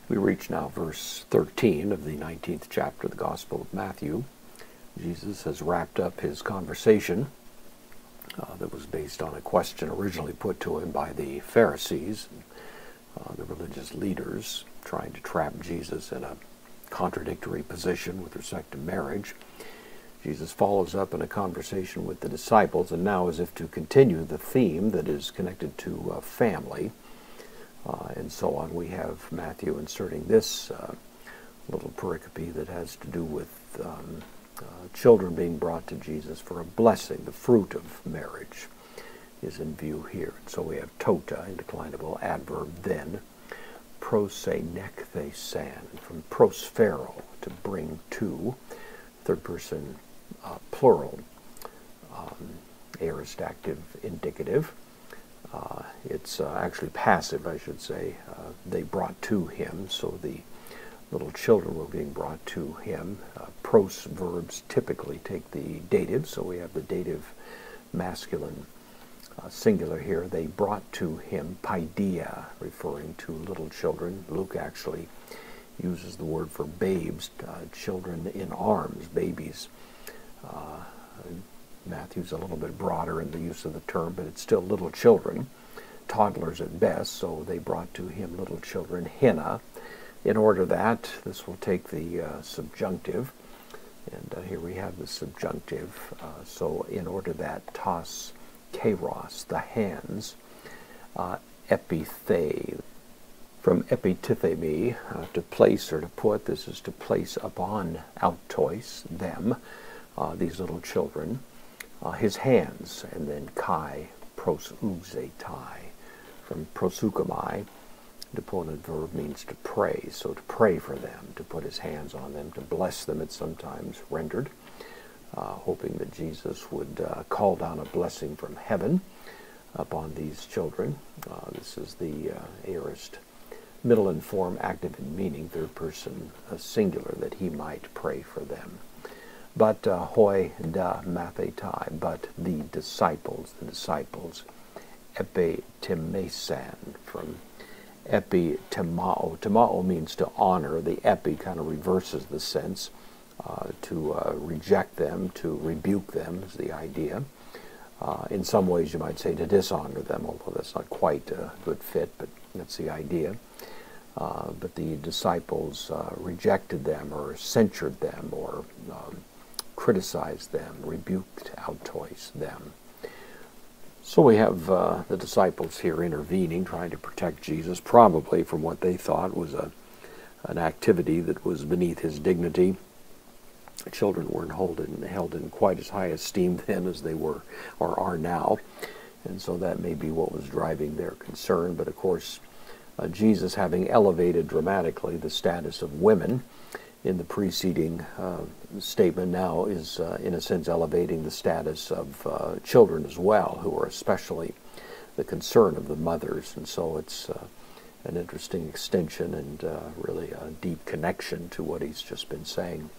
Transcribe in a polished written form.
We reach now verse 13 of the 19th chapter of the Gospel of Matthew. Jesus has wrapped up his conversation that was based on a question originally put to him by the Pharisees, the religious leaders, trying to trap Jesus in a contradictory position with respect to marriage. Jesus follows up in a conversation with the disciples, and now, as if to continue the theme that is connected to family, and so on, we have Matthew inserting this little pericope that has to do with children being brought to Jesus for a blessing. The fruit of marriage is in view here. So we have tota, indeclinable adverb, then, prosenekthesan, from prosphero, to bring to, third person plural, aorist active indicative. It's actually passive, I should say. They brought to him, so the little children were being brought to him. Pros verbs typically take the dative, so we have the dative masculine singular here. They brought to him, paideia, referring to little children. Luke actually uses the word for babes, children in arms, babies. Matthew's a little bit broader in the use of the term, but it's still little children, toddlers at best, so they brought to him little children, hina. In order that, this will take the subjunctive, and here we have the subjunctive, so in order that, tas kairos, the hands, epithe, from epitithemi, to place or to put. This is to place upon autois, them, these little children, his hands, and then kai, prosouzetai, from proseukomai. Deponent verb means to pray, so to pray for them, to put his hands on them, to bless them, it's sometimes rendered, hoping that Jesus would call down a blessing from heaven upon these children. This is the aorist middle and form, active in meaning, third person singular, that he might pray for them. But hoi da mathetai, but the disciples, epitimesan, from epitimao. Timao means to honor. The epi kind of reverses the sense. To reject them, to rebuke them is the idea. In some ways you might say to dishonor them, although that's not quite a good fit, but that's the idea. But the disciples rejected them, or censured them, or criticized them, rebuked autois them. So we have the disciples here intervening, trying to protect Jesus, probably from what they thought was an activity that was beneath his dignity. Children weren't held in quite as high esteem then as they were or are now, and so that may be what was driving their concern. But of course, Jesus, having elevated dramatically the status of women in the preceding statement, now is in a sense elevating the status of children as well, who are especially the concern of the mothers. And so it's an interesting extension and really a deep connection to what he's just been saying.